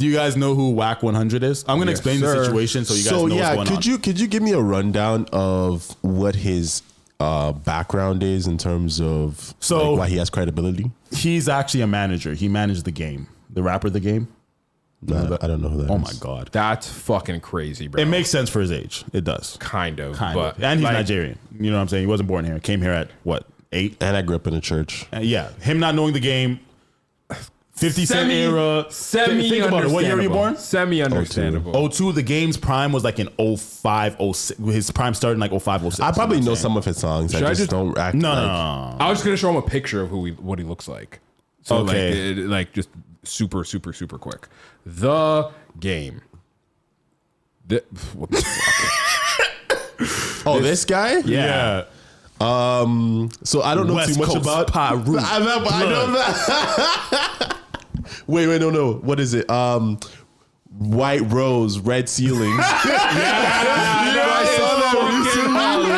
Do you guys know who Wack 100 is? I'm gonna explain the situation so you guys know what's going on. Could you give me a rundown of what his background is in terms of why he has credibility? He's actually a manager. He managed The Game, the rapper The Game. No, I don't know who that is. Oh my God. That's fucking crazy, bro. It makes sense for his age. It does. Kind of. And he's Nigerian. You know what I'm saying? He wasn't born here. Came here at what, 8? And I grew up in a church. Yeah. Him not knowing The Game, 50 Cent era. Think about it. What year were you born? Semi-understandable. 02, The Game's prime was like in 05, 06. His prime started in like 05, 06. I probably know some of his songs. I just don't act No. I was just going to show him a picture of what he looks like. So okay. Just super, super, super quick. The Game. What the fuck? This guy? Yeah. So I don't know West too much Coast about Peru. I know that. Wait, no. What is it? White Rose, Red Ceiling. I saw that recently.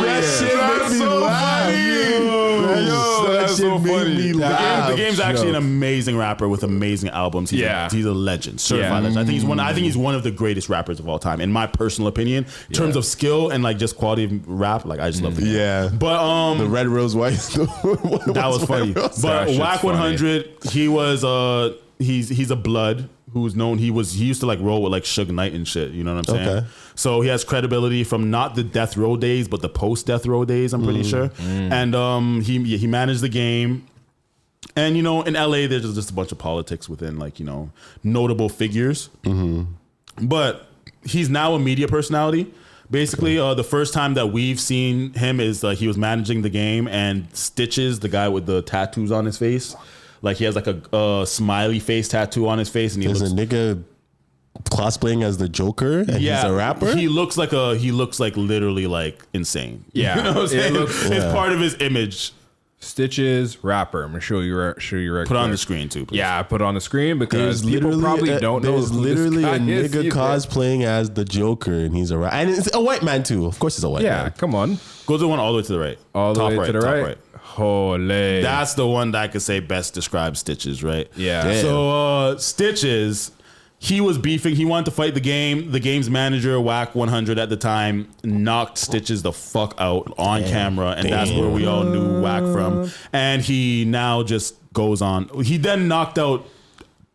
That shit made me laugh. That shit made me laugh. The Game's actually an amazing rapper with amazing albums. He's a legend, certified legend. I think he's one of the greatest rappers of all time, in my personal opinion. In terms of skill and like just quality of rap, like I just love the Game. Yeah, but the Red Rose White. That was funny. But Wack 100, he was he's a blood who's known. He used to like roll with like Suge Knight and shit. You know what I'm saying? Okay. So he has credibility from not the death row days, but the post death row days. I'm pretty sure. And he managed The Game. And you know, in LA, there's just a bunch of politics within like notable figures. But he's now a media personality. Basically, the first time that we've seen him is he was managing The Game, and Stitches, the guy with the tattoos on his face. Like he has like a smiley face tattoo on his face, and there's a nigga cosplaying as the Joker, and he's a rapper. He looks like literally like insane. Yeah, you know what I'm saying? It's part of his image. Stitches, rapper. I'm gonna show you right. Put on the screen too, please. Yeah, put it on the screen because people probably don't know. There's literally a nigga cosplaying as the Joker, and he's a rapper, and it's a white man too. Of course, he's a white man. Yeah, come on. Go to the one all the way to the right. All the way to the right. Holy. That's the one that I could say best describes Stitches, right? Yeah. Damn. So Stitches, he was beefing. He wanted to fight The Game. The Game's manager, Wack 100 at the time, knocked Stitches the fuck out on camera, and that's where we all knew Wack from. And he now just goes on. He then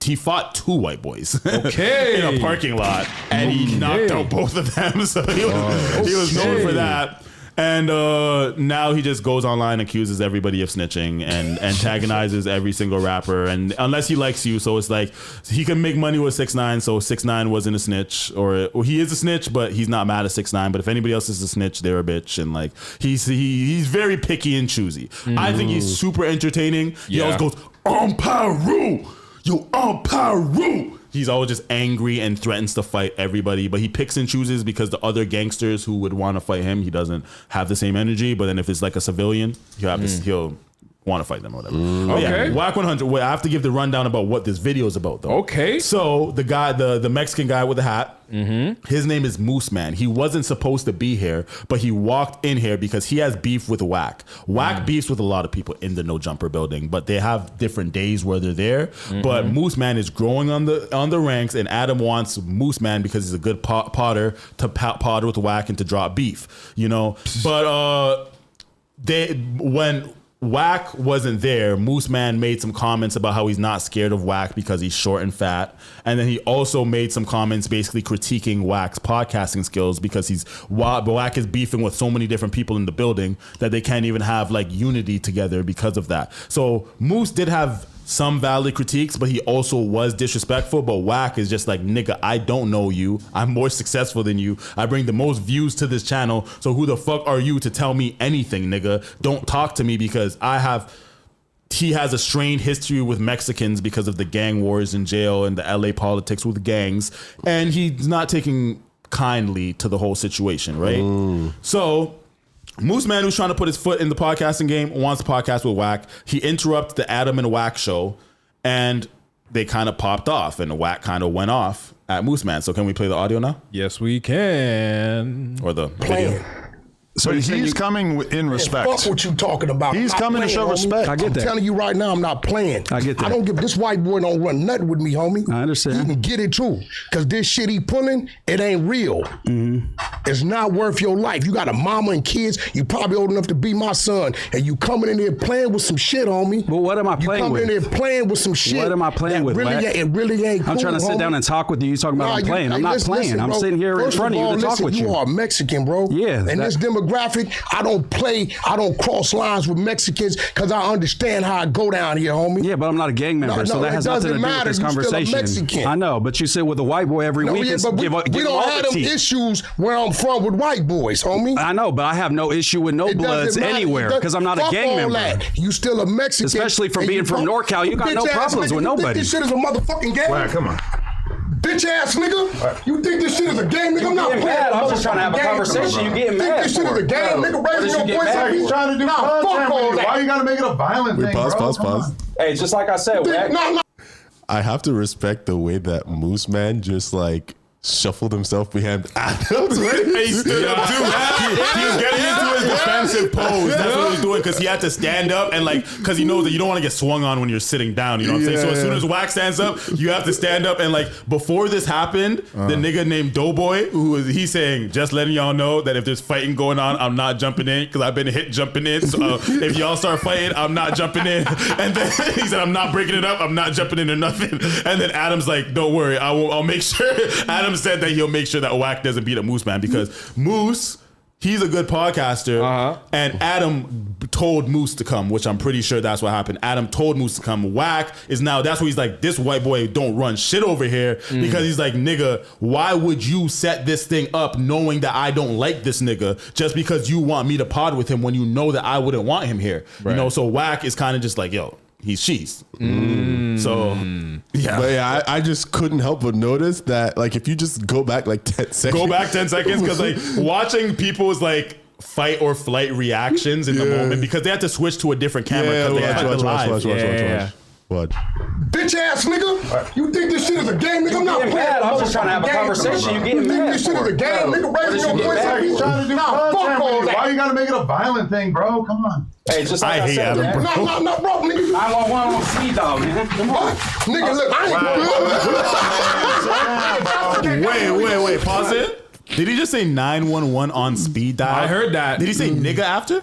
he fought 2 white boys in a parking lot, and he knocked out both of them. So he was known for that. And now he just goes online, accuses everybody of snitching, and antagonizes every single rapper. And unless he likes you, so it's like he can make money with 6ix9ine. So 6ix9ine wasn't a snitch, or he is a snitch, but he's not mad at 6ix9ine. But if anybody else is a snitch, they're a bitch. And like he's very picky and choosy. I think he's super entertaining. He always goes, "I'm Peru, yo, I'm Peru." He's always just angry and threatens to fight everybody, but he picks and chooses because the other gangsters who would want to fight him, he doesn't have the same energy. But then if it's like a civilian, he'll want to fight them or whatever. Okay. Yeah, Wack 100. Wait, I have to give the rundown about what this video is about, though. Okay. So the guy, the Mexican guy with the hat, his name is Moose Man. He wasn't supposed to be here, but he walked in here because he has beef with Wack. Wack beefs with a lot of people in the No Jumper building, but they have different days where they're there. But Moose Man is growing on the ranks, and Adam wants Moose Man because he's a good potter to potter with Wack and to drop beef, But when Wack wasn't there, Moose Man made some comments about how he's not scared of Wack because he's short and fat. And then he also made some comments basically critiquing Wack's podcasting skills because Wack is beefing with so many different people in the building that they can't even have like unity together because of that. So Moose did have some valid critiques, but he also was disrespectful. But Wack is just like, nigga, I don't know you. I'm more successful than you. I bring the most views to this channel. So who the fuck are you to tell me anything, nigga? Don't talk to me because he has a strained history with Mexicans because of the gang wars in jail and the LA politics with gangs. And he's not taking kindly to the whole situation, right? So Moose Man, who's trying to put his foot in the podcasting game, wants to podcast with Wack. He interrupts the Adam and Wack show, and they kind of popped off, and Wack kind of went off at Moose Man. So can we play the audio now? Yes, we can. Or the video? So he's coming in respect. Fuck what you talking about. He's coming to show respect. I get that. I'm telling you right now, I'm not playing. I get that. I don't give this white boy don't run nothing with me, homie. I understand. You can get it too, cause this shit he pulling, it ain't real. It's not worth your life. You got a mama and kids. You probably old enough to be my son, and you coming in here playing with some shit, homie. Well, what am I playing with? You coming in here playing with some shit. What am I playing with, really, Wack? It really ain't cool, I'm trying to sit homie. down and talk with you. You talking about I'm playing. I'm not playing. I'm bro. sitting here in First front of you to talk with you. You are Mexican, bro. Yeah. And this demographic, I don't cross lines with Mexicans because I understand how I go down here, homie. Yeah, but I'm not a gang member, so that has nothing to do with this conversation. Still a Mexican. I know, but you sit with a white boy every week and we don't have them issues where I'm from with white boys, homie. I know, but I have no issue with no bloods anywhere because I'm not a gang member. That. You still a Mexican. Especially from being from NorCal, you got no problems with nobody. This shit is a motherfucking gang. Wow, come on. Bitch ass nigga, you think this shit is a game, nigga? I'm not playing. I'm just trying to have a conversation. You getting mad? Think this shit is a game, nigga? Raising your voice. He's trying to do content with you. Why you gotta make it a violent thing, bro? Pause. Hey, just like I said, Wack. No. I have to respect the way that Moose Man just like shuffled himself behind Adams. He stood up too. He was getting into his defensive pose. That's what he was doing because he had to stand up and because he knows that you don't want to get swung on when you're sitting down. You know what I'm saying? So as soon as Wack stands up, you have to stand up. And before this happened, the nigga named Doughboy, he's saying, just letting y'all know that if there's fighting going on, I'm not jumping in because I've been hit jumping in. So if y'all start fighting, I'm not jumping in. And then he said, I'm not breaking it up. I'm not jumping in or nothing. And then Adam's like, don't worry, I'll make sure. Adam said that he'll make sure that Wack doesn't beat up Moose Man because Moose, he's a good podcaster, and Adam told Moose to come, which I'm pretty sure that's what happened. Adam told Moose to come. Wack is now, that's where he's like, this white boy don't run shit over here because he's like, nigga, why would you set this thing up knowing that I don't like this nigga just because you want me to pod with him when you know that I wouldn't want him here? Right. You know, so Wack is kind of just like, yo, he's cheese. So yeah, but yeah, I just couldn't help but notice that if you just go back 10 seconds, because watching people's fight or flight reactions in the moment because they had to switch to a different camera because watch. What? Bitch ass nigga, you think this shit is a game, nigga? I'm not playing. I'm just trying to have a conversation. You getting mad? You think this shit is a game, nigga? Raising your voice. He's trying to do content with you. Why you gotta make it a violent thing, bro? Come on. Hey, just like I hate said, Adam, bro. No, bro, nigga. 911 on speed dial, man. Come on. Nigga, look, Wait, pause it. Did he just say 911 on speed dial? I heard that. Did he say nigga after?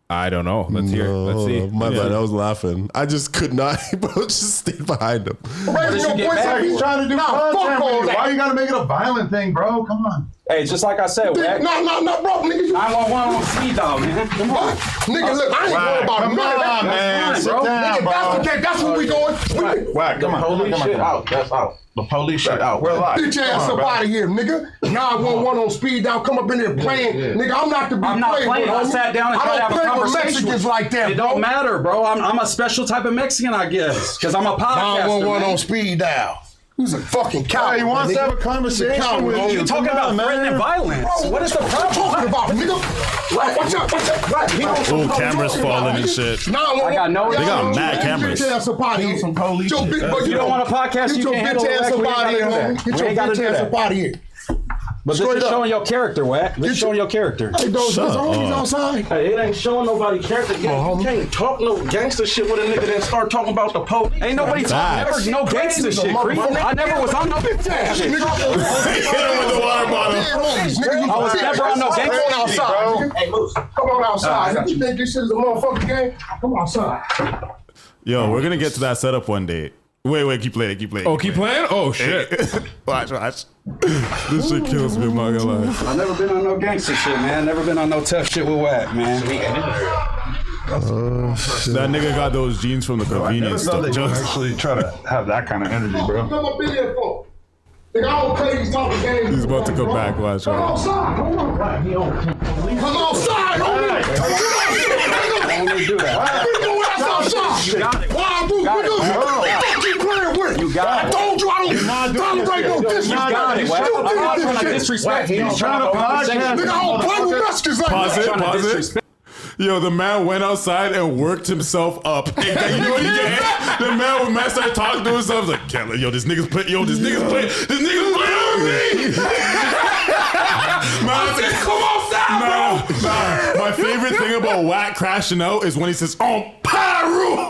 I don't know. Let's hear it. Let's see. My bad. I was laughing. I just could not, bro. Just stay behind him. Raising your voice. He's trying to do content with you. Why you gotta make it a violent thing, bro? Come on. Hey, just like I said, Wack. No, bro, nigga. 911 on speed dial, man. Come on. Nigga, look, I ain't worried about Come on, man. Sit down, bro. That's what we going. Wack, come on. Police shit out. That's out. The police shit out. We're live. Bitch ass up out of here, nigga. 911 on speed dial. Come up in there playing. Nigga, I'm not to be I'm not playing. I sat down and tried to have a conversation. Mexicans like that, It bro. don't matter, bro. I'm a special type of Mexican, I guess, because I'm a podcaster. 911 on speed dial. Who's a fucking coward? He wants to have a conversation with you. You're talking about threatening violence. What is the problem? Talking about, nigga? Watch out. Oh, cameras falling and shit. I got no. They got mad cameras. Get your ass up out of here. Some police shit. You don't want a podcast, you can't handle it. Get your bitch ass up out of here, homie. Get your bitch ass up out of here. But this is showing your character, Wack. This is showing your character. Hey, those homies outside. Hey, it ain't showing nobody character. You can't talk no gangster shit with a nigga that start talking about the police. Ain't nobody talking no gangster shit, Creep. I never was on no bitch ass shit. Hit him with the water bottle. I was never on no gangster Come on outside. Bro. Hey, Moose. Come on outside. You think this shit is a motherfucking game? Come outside. Yo, we're gonna get to that setup one day. Wait, keep playing. Oh, keep playing? Oh, shit. Watch. This shit kills me, I'm not gonna lie. I never been on no gangster shit, man. Never been on no tough shit with Wack, man. That nigga got those jeans from the convenience store. Actually try to have that kind of energy, bro. Come up in here for. Nigga, I don't play these type of games. He's about to come back, watch Come out. outside. Come outside, homie. I don't need to do that. You got it. Why, boo, nigga? Fuck you playing with? You got it. I told you I don't tolerate no disrespect. You got it, Wack. I'm not trying to You disrespect you. He's trying to podcast. nigga, I don't play with Mexicans like Pause that. it. Yo, the man went outside and worked himself up. And you know what he did? The man started talking to himself. Like, Kelly, this nigga's playing with me. Man, I said, come outside. My favorite thing about Wack crashing out is when he says, "Oh, Pyro."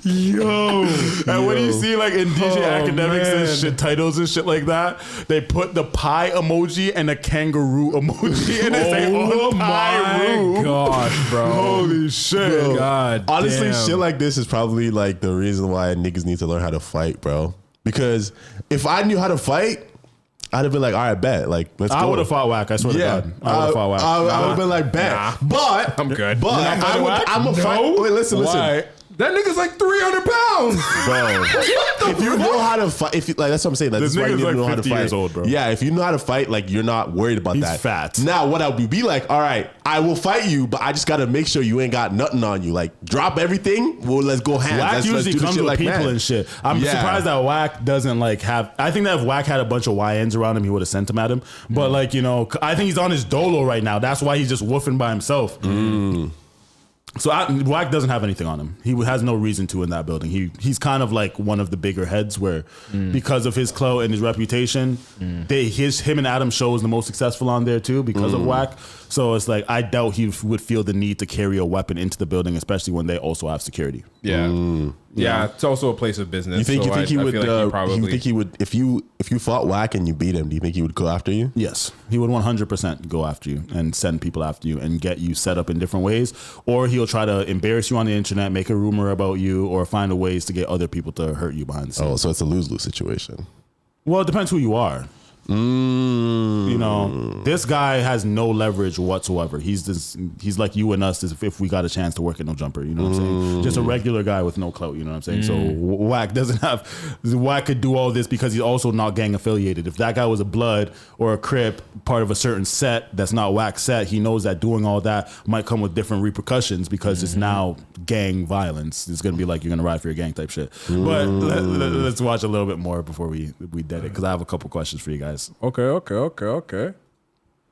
Yo, and when you see like in DJ Academics and shit titles and shit like that, they put the pie emoji and a kangaroo emoji, and they say, "Oh my gosh, bro! Holy shit, Bro, God, honestly, damn. shit like this is probably like the reason why niggas need to learn how to fight, bro. Because if I knew how to fight, I'd have been like, all right, bet. Like, let's go. I would have fought Wack. I swear to God. I would have fought Wack. I would have been like, bet. But I'm good. But I'm a fight. Wait, listen. That nigga's like 300 pounds, bro. If you know how to fight, like that's what I'm saying. That's why you need to know how to fight. Years old, bro. Yeah, if you know how to fight, like you're not worried about He's that. fat. Now, what I would be like, all right, I will fight you, but I just got to make sure you ain't got nothing on you. Like, drop everything. Well, let's go hands. Wack usually do comes with like people man. and shit. I'm surprised that Wack doesn't like have. I think that if Wack had a bunch of YNs around him, he would have sent them at him. But like I think he's on his dolo right now. That's why he's just woofing by himself. So Wack doesn't have anything on him. He has no reason to in that building. He's kind of like one of the bigger heads where because of his clout and his reputation, him and Adam Show is the most successful on there too because of Wack. So it's like I doubt he would feel the need to carry a weapon into the building, especially when they also have security. Yeah, it's also a place of business. You think he would? Feel like you think he would? If you fought Wack and you beat him, do you think he would go after you? Yes, he would 100% go after you and send people after you and get you set up in different ways. Or he'll try to embarrass you on the internet, make a rumor about you, or find ways to get other people to hurt you behind the scenes. Oh, so it's a lose-lose situation. Well, it depends who you are. This guy has no leverage whatsoever. He's like you and us if we got a chance to work at No Jumper. You know what I'm saying? Just a regular guy with no clout. You know what I'm saying? So Wack Wack could do all this because he's also not gang affiliated. If that guy was a Blood or a Crip, part of a certain set that's not Wack's set, he knows that doing all that might come with different repercussions because it's now gang violence. It's gonna be like you're gonna ride for your gang type shit. But let's watch a little bit more before we dead it because I have a couple questions for you guys. Okay.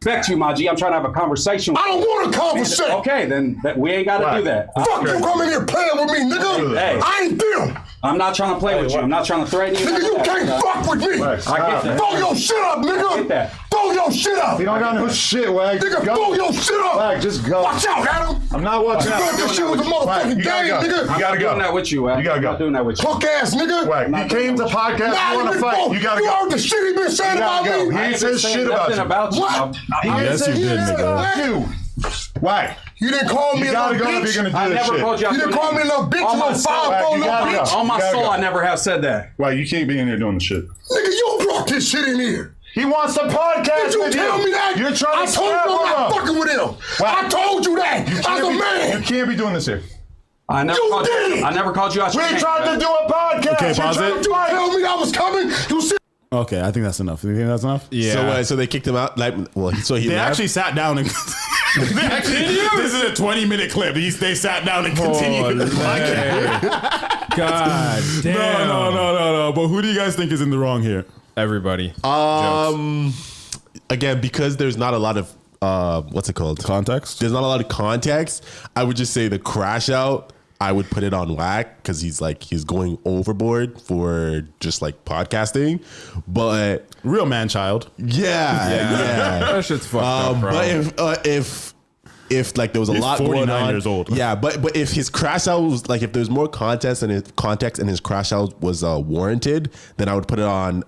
Respect you, my G. I'm trying to have a conversation. I don't want a conversation. Okay, then we ain't got to do that. Fuck you coming here playing with me, nigga. Hey. I ain't them. I'm not trying to play with you. I'm not trying to threaten you. Nigga, you can't fuck with me. I get that. Throw your shit up, nigga. I get that. Throw your shit up. You don't got no shit, Wack. Nigga, throw your shit up. Wack, just go. Watch out, Adam. I'm not watching You out. thought this shit was a motherfucking You gotta game, go. nigga. You gotta I'm not go. doing that with you, Wack. You gotta go. I'm not doing that with you. Punk ass nigga. Wack, you came to podcast. Nah, You want to fight. You gotta You go. heard the shit he been saying You about gotta go. me? He ain't said shit about Nothing you. about you. What? Yes, you did, nigga. You. Wack. You didn't call me You a gotta little go if bitch. you're gonna I do this never shit. called you out. You didn't your call me a name. little bitch, On my little soul, 5'4" you little gotta go. bitch. On my You gotta soul, go. I never have said that. Wack, you can't be in here doing the shit. Nigga, you brought this shit in here. He wants to podcast Did you with tell me that? You're trying I to told you scrap I'm not him. fucking with him. Wow. I told you that. You As can't a be- man. You can't be doing this here. I never You called did. you. I never called you out. We your name, tried to man. do a podcast. Okay, You're pause trying it. to You fight. tell me I was coming. You see. Okay, I think that's enough. You think that's enough? Yeah. So they kicked him out. Like, well, so he They left. actually sat down and this is a 20-minute clip. They sat down and continued. the podcast. God damn. No. But who do you guys think is in the wrong here? Everybody. Again, because there's not a lot of what's it called? Context? There's not a lot of context. I would just say the crash out. I would put it on Wack because he's going overboard for just like podcasting, but Real man child. yeah. That shit's fucked up, bro. But if like there was a He's lot going 49 on, years old. yeah. But if his crash out was like if there's more context and his crash out was warranted, then I would put it on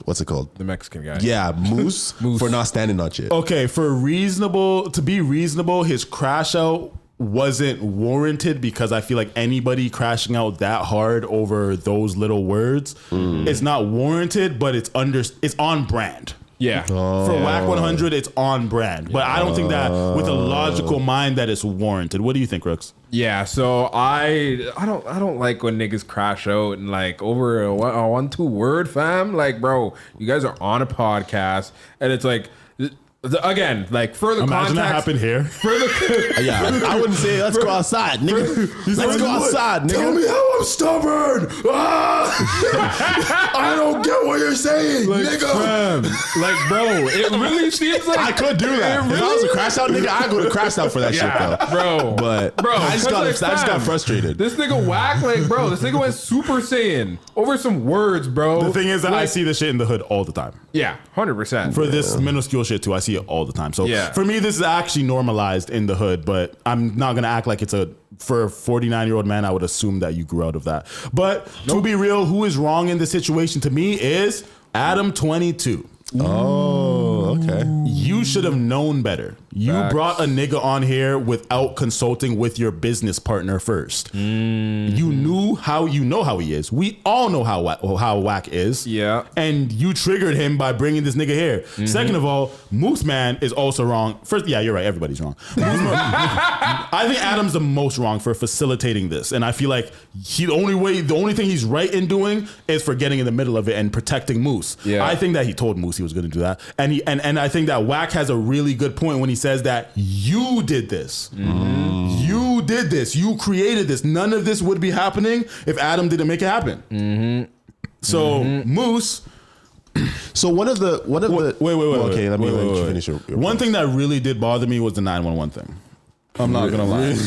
what's it called? The Mexican guy. Yeah, Moose for not standing on shit. Okay, to be reasonable, his crash out wasn't warranted because I feel like anybody crashing out that hard over those little words, it's not warranted, but it's on brand. Yeah. For Wack 100, it's on brand. But I don't think that with a logical mind that it's warranted. What do you think, Rooks? Yeah, so I don't like when niggas crash out and like over a 1-2 word, fam. Like, bro, you guys are on a podcast and it's like again, like further Imagine that context. happened here. Yeah, I wouldn't say let's go outside, nigga. Let's go outside, nigga. Tell me how I'm stubborn. I don't get what you're saying, nigga. Like, bro, it really seems like I could do that. If I was a crash out nigga, I'd go to crash out for that shit, though. bro. But Bro, I just got frustrated. This nigga Wack, like, bro, this nigga went Super Saiyan over some words, bro. The thing is that I Like, see this shit in the hood all the time. Yeah, 100%. For this minuscule shit too, I see it all the time. So for me, this is actually normalized in the hood, but I'm not gonna act like it's for a 49-year-old man, I would assume that you grew out of that. But to be real, who is wrong in this situation to me is Adam 22. Oh, okay. You should have known better. You brought a nigga on here without consulting with your business partner first. You know how he is. We all know how Wack is. Yeah. And you triggered him by bringing this nigga here. Second of all, Moose Man is also wrong. First, yeah, you're right. Everybody's wrong. I think Adam's the most wrong for facilitating this. And I feel like the only thing he's right in doing is for getting in the middle of it and protecting Moose. Yeah. I think that he told Moose he was going to do that. And I think that Wack has a really good point when he says that you did this. You did this. You created this. None of this would be happening if Adam didn't make it happen. So Moose. So one of the wait. Okay, let me finish your one thing that really did bother me was the 911 thing. I'm not gonna lie.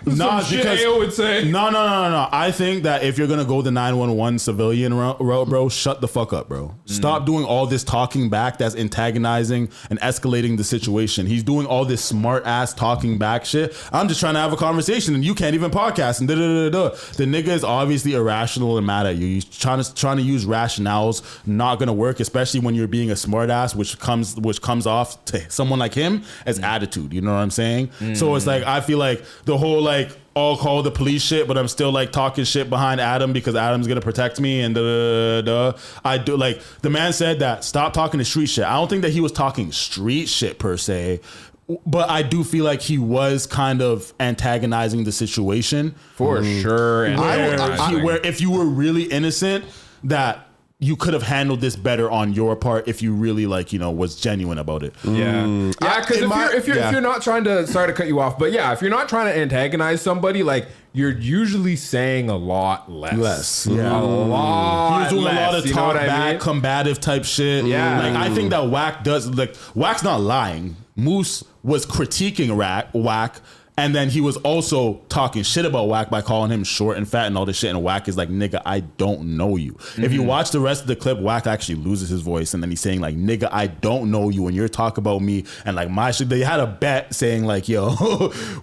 Nah, because AO would say. No. I think that if you're gonna go the 911 civilian route, bro, shut the fuck up, bro. Stop doing all this talking back that's antagonizing and escalating the situation. He's doing all this smart ass talking back shit. I'm just trying to have a conversation and you can't even podcast and da. The nigga is obviously irrational and mad at you. He's trying to use rationales, not gonna work, especially when you're being a smart ass, which comes off to someone like him as attitude. You know what I'm saying? So it's like I feel like the whole like I'll call the police shit, but I'm still like talking shit behind Adam because Adam's gonna protect me and I do like the man said that stop talking to street shit. I don't think that he was talking street shit per se, but I do feel like he was kind of antagonizing the situation for sure. And where if you were really innocent, that you could have handled this better on your part if you really was genuine about it. Yeah, because if you're not trying to, sorry to cut you off, but yeah, if you're not trying to antagonize somebody, like you're usually saying a lot less. Yeah, a lot. He's doing less, a lot of talk back, combative type shit. Yeah, like I think that Wack does. Like Wack's not lying. Moose was critiquing Wack. And then he was also talking shit about Wack by calling him short and fat and all this shit. And Wack is like, nigga, I don't know you. If you watch the rest of the clip, Wack actually loses his voice. And then he's saying like, nigga, I don't know you. And you're talking about me. And like my shit, they had a bet saying like, yo,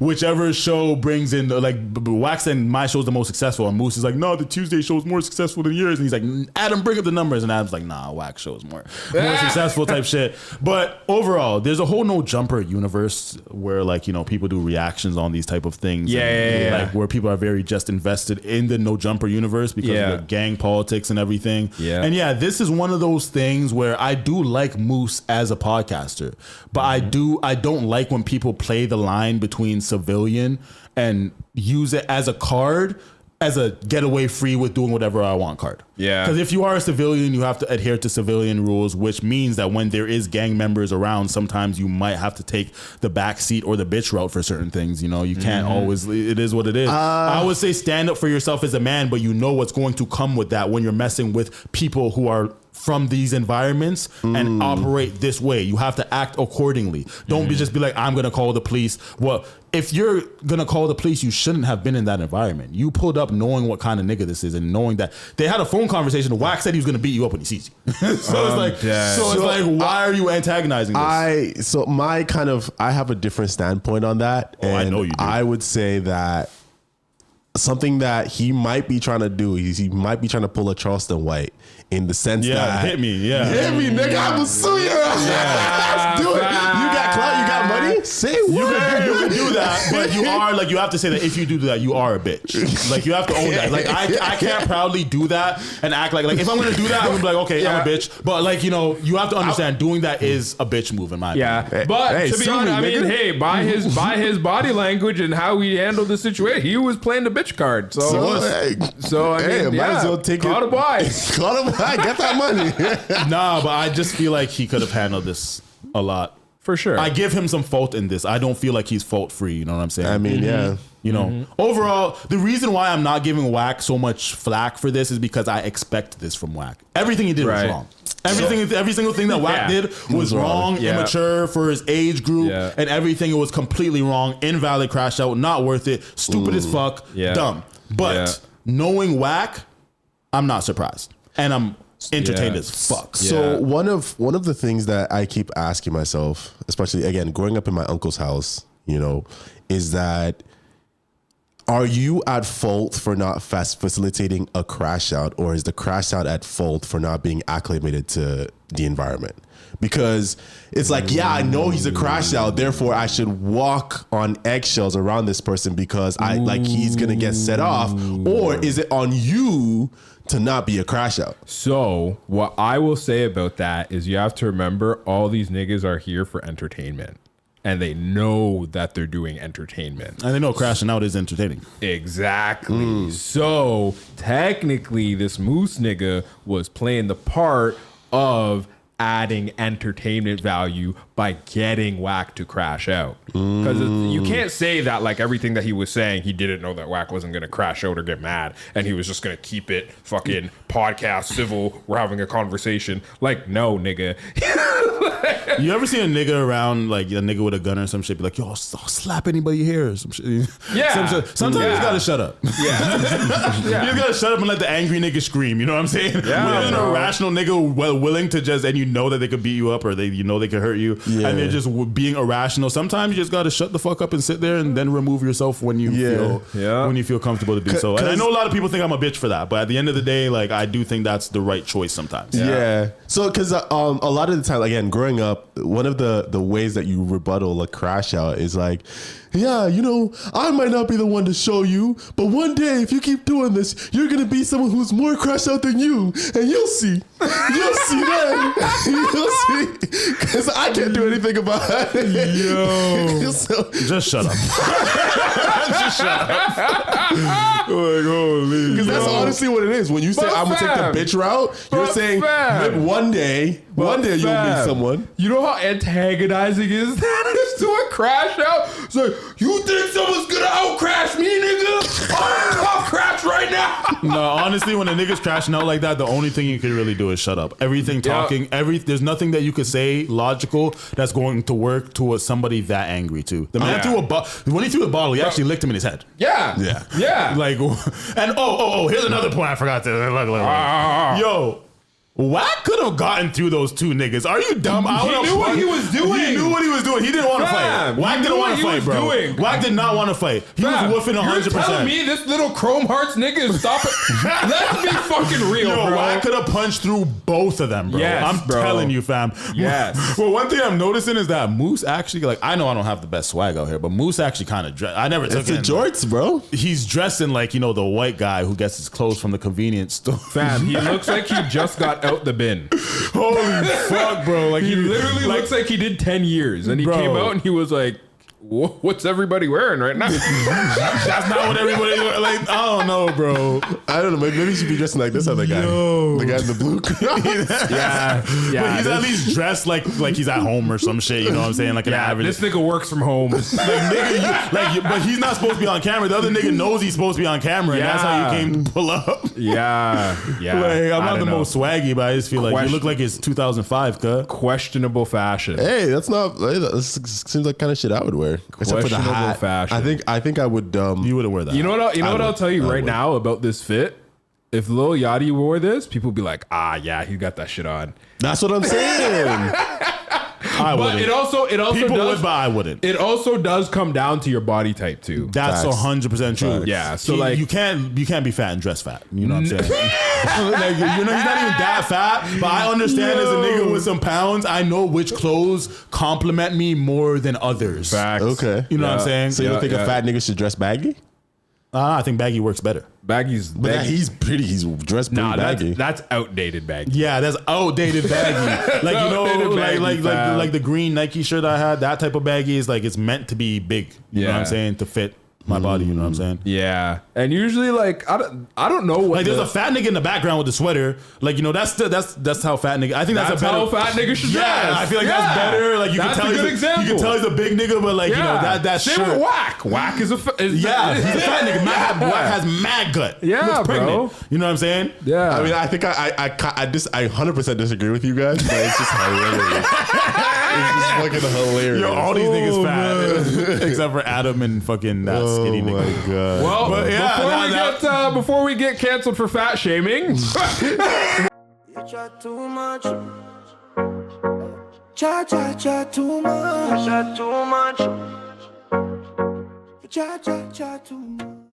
whichever show brings in, like Wack said my show's the most successful. And Moose is like, no, the Tuesday show's more successful than yours. And he's like, Adam, bring up the numbers. And Adam's like, nah, Wack show's more successful type shit. But overall, there's a whole No Jumper universe where like, people do reactions on these type of things, like where people are very just invested in the No Jumper universe because of the gang politics and everything. And this is one of those things where I do like Moose as a podcaster, but I don't like when people play the line between civilian and use it as a card, as a get away free with doing whatever I want card. Because if you are a civilian, you have to adhere to civilian rules, which means that when there is gang members around, sometimes you might have to take the back seat or the bitch route for certain things. You can't always, it is what it is. I would say stand up for yourself as a man, but you know what's going to come with that when you're messing with people who are from these environments and operate this way. You have to act accordingly. Don't just be like, I'm going to call the police. Well, if you're going to call the police, you shouldn't have been in that environment. You pulled up knowing what kind of nigga this is and knowing that they had a phone conversation. Wack said he was going to beat you up when he sees you. It's like, why are you antagonizing this? I have a different standpoint on that. Oh, and I know you do. I would say that something that he might be trying to do is he might be trying to pull a Charleston White in the sense that hit me, hit me, nigga. I will sue you. Let's do it. You got clout, you got money. Say what? You can do that, but you are like you have to say that if you do that, you are a bitch. Like you have to own that. Like I can't proudly do that and act like if I'm gonna do that, I'm gonna be like, okay, I'm a bitch. But like you have to understand doing that is a bitch move in my opinion. But to be honest, I mean, hey, by his body language and how he handled the situation, he was playing the bitch card. So I mean, might as well take call it. A boy. Call him. Get that money. Nah, but I just feel like he could have handled this a lot. For sure. I give him some fault in this. I don't feel like he's fault free. You know what I'm saying? I mean, You know, overall, the reason why I'm not giving Wack so much flack for this is because I expect this from Wack. Everything he did was wrong. Every single thing that Wack did was wrong, immature for his age group, and everything was completely wrong, invalid, crash out, not worth it, stupid as fuck, dumb. But knowing Wack, I'm not surprised, and I'm entertained as fuck. So one of the things that I keep asking myself, especially again growing up in my uncle's house, you know, is that, are you at fault for not facilitating a crash out, or is the crash out at fault for not being acclimated to the environment? Because it's like, yeah, I know he's a crash out, therefore I should walk on eggshells around this person because I like he's gonna get set off, or is it on you to not be a crash out? So what I will say about that is you have to remember all these niggas are here for entertainment. And they know that they're doing entertainment. And they know crashing out is entertaining. Exactly. So technically, this Moose nigga was playing the part of adding entertainment value by getting Wack to crash out. Because you can't say that like everything that he was saying, he didn't know that Wack wasn't going to crash out or get mad. And he was just going to keep it fucking podcast, civil, we're having a conversation. Like, no, nigga. You ever see a nigga around, like a nigga with a gun or some shit, be like, yo, I'll slap anybody here or some shit? Yeah. Sometimes you just gotta shut up. Yeah. You just gotta shut up and let the angry nigga scream. You know what I'm saying? Yeah, When an irrational nigga willing to just, and you know that they could beat you up or they could hurt you, and they're just being irrational. Sometimes you just gotta shut the fuck up and sit there and then remove yourself when you feel comfortable to do so. And I know a lot of people think I'm a bitch for that, but at the end of the day, like I do think that's the right choice sometimes. Yeah. So because a lot of the time, again, growing up, one of the ways that you rebuttal a crash out is like, yeah, you know, I might not be the one to show you, but one day if you keep doing this, you're gonna be someone who's more crashed out than you, and you'll see. You'll see that. You'll see. Because I can't do anything about it. Yo. So, just shut up. Just shut up. Like, holy. Because that's honestly what it is. When you say I'm gonna take the bitch route, you're saying one day you'll meet someone. You know how antagonizing is that is to a crash out? It's like, you think someone's gonna out crash me, nigga? I'll crash right now. No, honestly, when a nigga's crashing out like that, the only thing you can really do is shut up. Everything talking, there's nothing that you could say logical that's going to work towards somebody that angry too. The man when he threw the bottle, he actually licked him in his head. Yeah. Like, and here's another point I forgot to yo. Wack could have gotten through those two niggas. Are you dumb? He knew what he was doing. He knew what he was doing. He didn't want to fight. Wack didn't want to fight, bro. Wack did not want to fight. He was woofing 100%. You're telling me this little Chrome Hearts nigga is stopping? Let's be fucking real, bro. Wack could have punched through both of them, bro. Yes, I'm telling you, fam. Yes. Well, one thing I'm noticing is that Moose actually, like, I know I don't have the best swag out here, but Moose actually kind of dressed. I never took it. It's the jorts, bro. He's dressed in like, the white guy who gets his clothes from the convenience store. Fam, he looks like he just got out the bin. Holy fuck, bro. Like he literally looks like he did 10 years and he came out and he was like, what's everybody wearing right now? That's not what everybody like. I don't know, bro. I don't know. Maybe he should be dressing like this other guy. The guy in the blue. yeah. But he's at least dressed like he's at home or some shit. You know what I'm saying? Like an average. This nigga works from home. But he's not supposed to be on camera. The other nigga knows he's supposed to be on camera, and that's how you came to pull up. Yeah. Like, I'm not the most swaggy, but I just feel like you look like it's 2005, cuz. Questionable fashion. Hey, that's not. That seems like kind of shit I would wear. Except for the hat. Fashion. I think I would. You wouldn't wear that. You know what? I'll tell you right now about this fit. If Lil Yachty wore this, people would be like, yeah, he got that shit on. That's what I'm saying. But it also people does, would, but I wouldn't. It also does come down to your body type too. That's 100% true. Yeah, so like you can't be fat and dress fat. You know what I'm saying? Like, he's not even that fat. But I understand as a nigga with some pounds, I know which clothes compliment me more than others. Facts. Okay, you know what I'm saying? So you don't think a fat nigga should dress baggy? I think baggy works better. Baggy's he's dressed pretty baggy. That's outdated baggy. Yeah, that's outdated baggy. Like like the green Nike shirt I had. That type of baggy is like it's meant to be big. You know what I'm saying? To fit my body. You know what I'm saying? Yeah, and usually like I don't know what like there's a fat nigga in the background with the sweater. Like, you know, that's how fat nigga. I think that's a better, how fat nigga should dress. Yeah, I feel like that's better. Like you That's can tell a good he's example. You can tell he's a big nigga, but like you know that Same shirt. with Wack. Wack is a he's a fat nigga. Wack has mad gut. He Yeah, looks pregnant. bro. You know what I'm saying? Yeah, I mean, I think I 100% disagree with you guys, but it's just hilarious. It's just fucking hilarious. Yo, all these niggas fat except for Adam and fucking that skinny nigga. Oh my god. well, But yeah, before we get canceled for fat shaming. You chat too much. Chat too much. Chat too much. Chat too much.